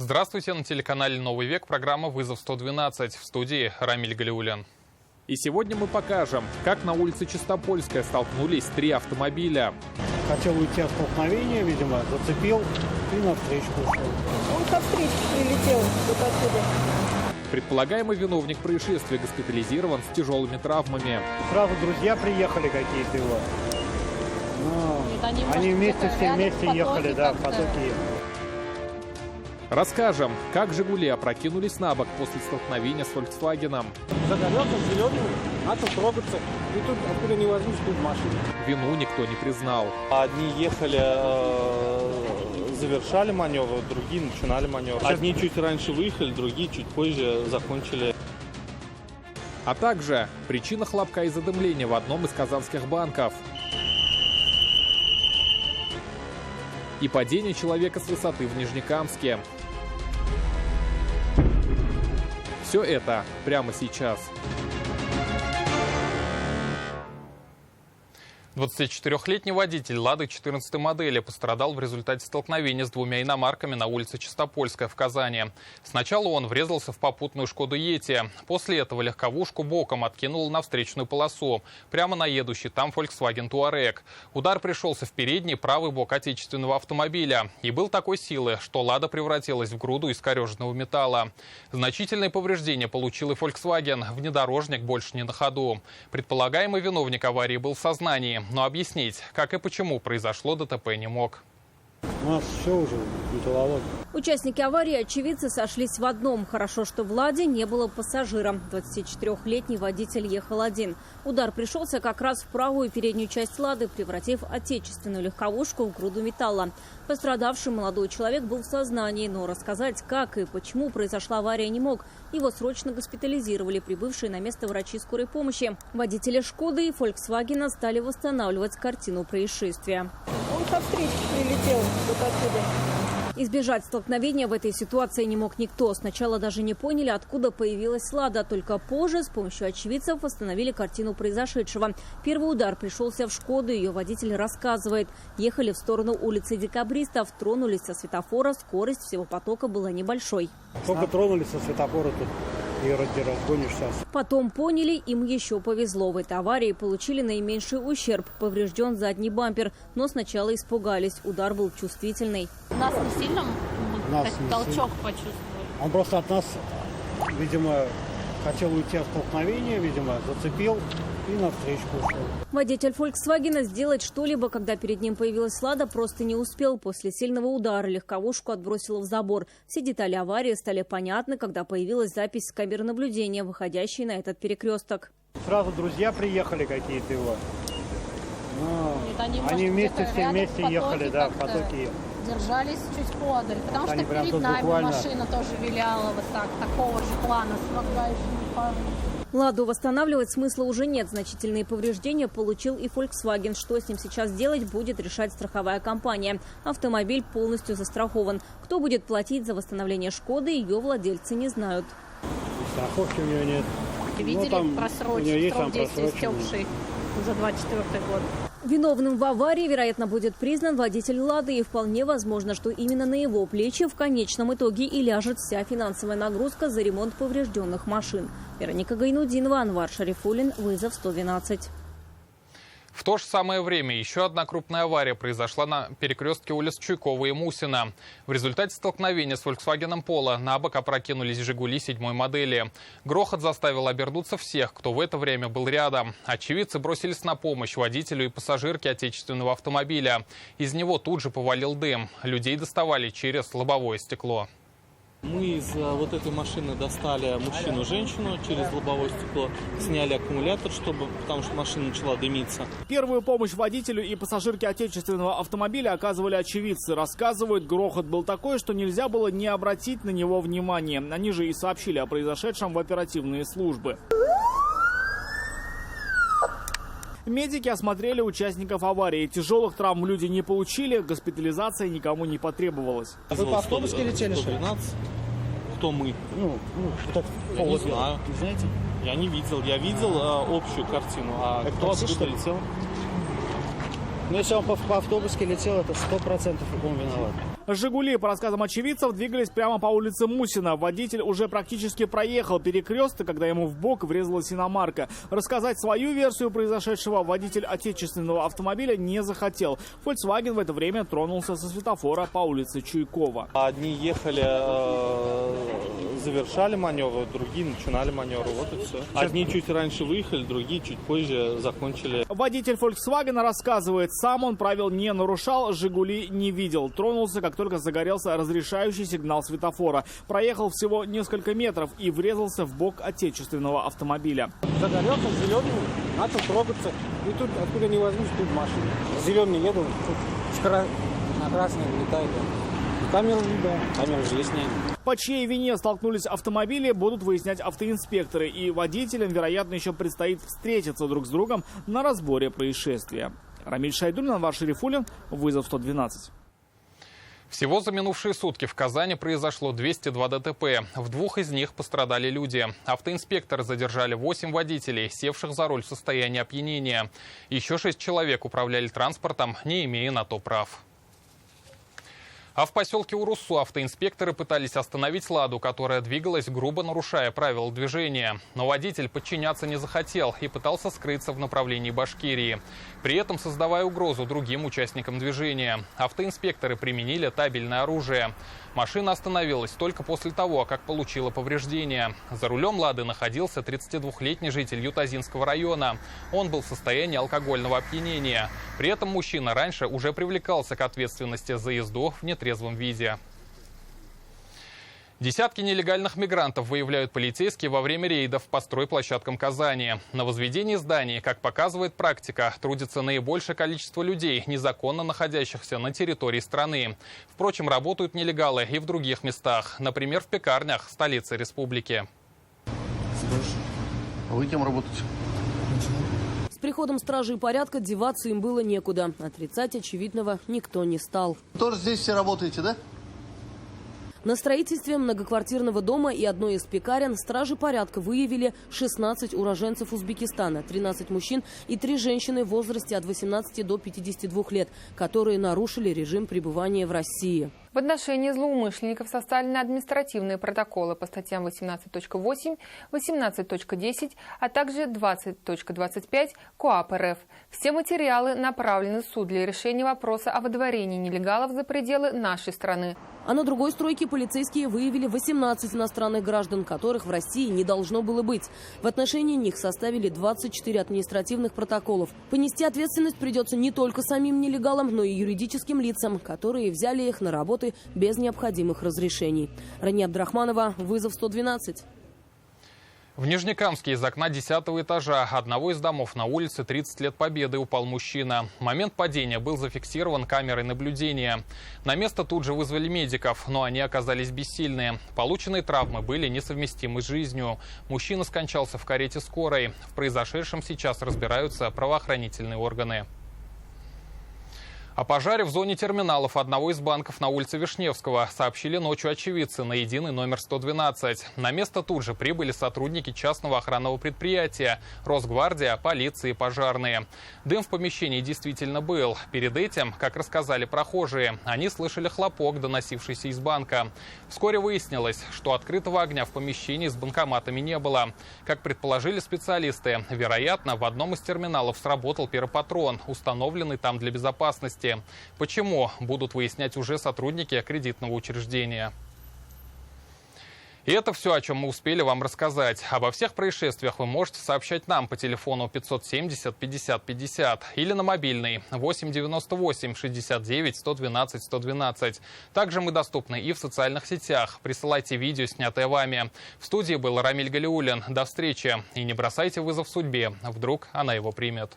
Здравствуйте, на телеканале «Новый век» программа «Вызов 112». В студии Рамиль Галиуллин. И сегодня мы покажем, как на улице Чистопольская столкнулись три автомобиля. Хотел уйти от столкновения, видимо, зацепил и навстречу ушел. Он ко встрече прилетел вот отсюда. Предполагаемый виновник происшествия госпитализирован с тяжелыми травмами. Сразу друзья приехали какие-то его. Нет, они вместе, все вместе ехали, да, в потоке ехали. Расскажем, как «Жигули» опрокинулись на бок после столкновения с «Фольксвагеном». Загорелся зеленый, начал трогаться, и тут откуда не возьмешь, тут машина. Вину никто не признал. Одни ехали, завершали маневр, другие начинали маневр. Одни чуть раньше выехали, другие чуть позже закончили. А также причина хлопка и задымления в одном из казанских банков. И падение человека с высоты в Нижнекамске. Все это прямо сейчас. 24-летний водитель «Лады» 14-й модели пострадал в результате столкновения с двумя иномарками на улице Чистопольская в Казани. Сначала он врезался в попутную «Шкоду Йети». После этого легковушку боком откинул на встречную полосу, прямо на едущий там Volkswagen Touareg. Удар пришелся в передний правый бок отечественного автомобиля и был такой силы, что «Лада» превратилась в груду искореженного металла. Значительные повреждения получил и Volkswagen. Внедорожник больше не на ходу. Предполагаемый виновник аварии был в сознании, но объяснить, как и почему произошло ДТП, не мог. У нас все уже, металлолом. Участники аварии, очевидцы, сошлись в одном. Хорошо, что в «Ладе» не было пассажира. 24-летний водитель ехал один. Удар пришелся как раз в правую переднюю часть «Лады», превратив отечественную легковушку в груду металла. Пострадавший молодой человек был в сознании, но рассказать, как и почему произошла авария, не мог. Его срочно госпитализировали прибывшие на место врачи скорой помощи. Водители «Шкоды» и «Фольксвагена» стали восстанавливать картину происшествия. Он ко встрече прилетел вот отсюда. Избежать столкновения в этой ситуации не мог никто. Сначала даже не поняли, откуда появилась «Лада». Только позже с помощью очевидцев восстановили картину произошедшего. Первый удар пришелся в «Шкоду». Ее водитель рассказывает. Ехали в сторону улицы Декабристов, тронулись со светофора. Скорость всего потока была небольшой. Только тронулись со светофора тут. И разгонишь сейчас. Потом поняли, им еще повезло. В этой аварии получили наименьший ущерб. Поврежден задний бампер. Но сначала испугались. Удар был чувствительный. Нас не сильно толчок почувствовали? Он просто от нас, видимо, хотел уйти от столкновения, видимо, зацепил и навстречу ушел. Водитель «Фольксвагена» сделать что-либо, когда перед ним появилась «Лада», просто не успел. После сильного удара легковушку отбросило в забор. Все детали аварии стали понятны, когда появилась запись с камер наблюдения, выходящей на этот перекресток. Сразу друзья приехали какие-то его. Нет, они вместе, все вместе ехали, да, в потоке ехали. Держались чуть подаль, потому они что перед нами буквально... машина тоже виляла вот так, такого же плана, слагающими пару. «Ладу» восстанавливать смысла уже нет. Значительные повреждения получил и Volkswagen. Что с ним сейчас делать, будет решать страховая компания. Автомобиль полностью застрахован. Кто будет платить за восстановление «Шкоды», ее владельцы не знают. Страховки у нее нет. Видели просрочку, срок действия истекший за 24 год. Виновным в аварии, вероятно, будет признан водитель «Лады». И вполне возможно, что именно на его плечи в конечном итоге и ляжет вся финансовая нагрузка за ремонт поврежденных машин. Вероника Гайнудинова, Анвар Шарифуллин, «Вызов 112». В то же самое время еще одна крупная авария произошла на перекрестке улиц Чуйкова и Мусина. В результате столкновения с Volkswagen Polo на бок опрокинулись «Жигули» 7-й модели. Грохот заставил обернуться всех, кто в это время был рядом. Очевидцы бросились на помощь водителю и пассажирке отечественного автомобиля. Из него тут же повалил дым. Людей доставали через лобовое стекло. Мы из вот этой машины достали мужчину и женщину через лобовое стекло, сняли аккумулятор, потому что машина начала дымиться. Первую помощь водителю и пассажирке отечественного автомобиля оказывали очевидцы. Рассказывают, грохот был такой, что нельзя было не обратить на него внимания. Они же и сообщили о произошедшем в оперативные службы. Медики осмотрели участников аварии. Тяжелых травм люди не получили, госпитализация никому не потребовалась. Вы по автобуске летели, что ли? Кто мы? Я не знаю. Не знаете? Я не видел. Я видел общую картину. А кто откуда летел? Ну, если он по автобуске летел, это 100% он виноват. «Жигули», по рассказам очевидцев, двигались прямо по улице Мусина. Водитель уже практически проехал перекресток, когда ему в бок врезалась иномарка. Рассказать свою версию произошедшего водитель отечественного автомобиля не захотел. Volkswagen в это время тронулся со светофора по улице Чуйкова. Одни ехали, завершали маневр, другие начинали маневр. Вот и все. Одни чуть раньше выехали, другие чуть позже закончили. Водитель Volkswagen рассказывает, сам он правил не нарушал, «Жигули» не видел. Тронулся, как только загорелся разрешающий сигнал светофора. Проехал всего несколько метров и врезался в бок отечественного автомобиля. Загорелся зеленый, начал трогаться. И тут, откуда не возьмешь, тут машина. Зеленый еду, тут на красный влетает. Камеру видно, камеру же есть. По чьей вине столкнулись автомобили, будут выяснять автоинспекторы. И водителям, вероятно, еще предстоит встретиться друг с другом на разборе происшествия. Рамиль Шайдуллин, Анвар Шерифуллин, вызов 112. Всего за минувшие сутки в Казани произошло 202 ДТП. В 2 из них пострадали люди. Автоинспекторы задержали 8 водителей, севших за руль в состоянии опьянения. Еще 6 человек управляли транспортом, не имея на то прав. А в поселке Урусу автоинспекторы пытались остановить «Ладу», которая двигалась, грубо нарушая правила движения. Но водитель подчиняться не захотел и пытался скрыться в направлении Башкирии, при этом создавая угрозу другим участникам движения. Автоинспекторы применили табельное оружие. Машина остановилась только после того, как получила повреждения. За рулем «Лады» находился 32-летний житель Ютазинского района. Он был в состоянии алкогольного опьянения. При этом мужчина раньше уже привлекался к ответственности за езду в нетрезвом виде. Десятки нелегальных мигрантов выявляют полицейские во время рейдов по стройплощадкам Казани. На возведении зданий, как показывает практика, трудится наибольшее количество людей, незаконно находящихся на территории страны. Впрочем, работают нелегалы и в других местах, например, в пекарнях столицы республики. А вы кем работаете? С приходом стражей порядка деваться им было некуда. Отрицать очевидного никто не стал. Тоже здесь все работаете, да? На строительстве многоквартирного дома и одной из пекарен стражи порядка выявили 16 уроженцев Узбекистана, 13 мужчин и 3 женщины в возрасте от 18 до 52 лет, которые нарушили режим пребывания в России. В отношении злоумышленников составлены административные протоколы по статьям 18.8, 18.10, а также 20.25 КоАП РФ. Все материалы направлены в суд для решения вопроса о выдворении нелегалов за пределы нашей страны. А на другой стройке полицейские выявили 18 иностранных граждан, которых в России не должно было быть. В отношении них составили 24 административных протоколов. Понести ответственность придется не только самим нелегалам, но и юридическим лицам, которые взяли их на работы без необходимых разрешений. Рания Абдрахманова, вызов 112. В Нижнекамске из окна 10-го этажа одного из домов на улице 30 лет Победы упал мужчина. Момент падения был зафиксирован камерой наблюдения. На место тут же вызвали медиков, но они оказались бессильны. Полученные травмы были несовместимы с жизнью. Мужчина скончался в карете скорой. В произошедшем сейчас разбираются правоохранительные органы. О пожаре в зоне терминалов одного из банков на улице Вишневского сообщили ночью очевидцы на единый номер 112. На место тут же прибыли сотрудники частного охранного предприятия, Росгвардия, полиция и пожарные. Дым в помещении действительно был. Перед этим, как рассказали прохожие, они слышали хлопок, доносившийся из банка. Вскоре выяснилось, что открытого огня в помещении с банкоматами не было. Как предположили специалисты, вероятно, в одном из терминалов сработал пиропатрон, установленный там для безопасности. Почему, будут выяснять уже сотрудники кредитного учреждения. И это все, о чем мы успели вам рассказать. Обо всех происшествиях вы можете сообщать нам по телефону 570 50 50 или на мобильный 8 98 69 112 112. Также мы доступны и в социальных сетях. Присылайте видео, снятое вами. В студии был Рамиль Галиуллин. До встречи. И не бросайте вызов судьбе. Вдруг она его примет.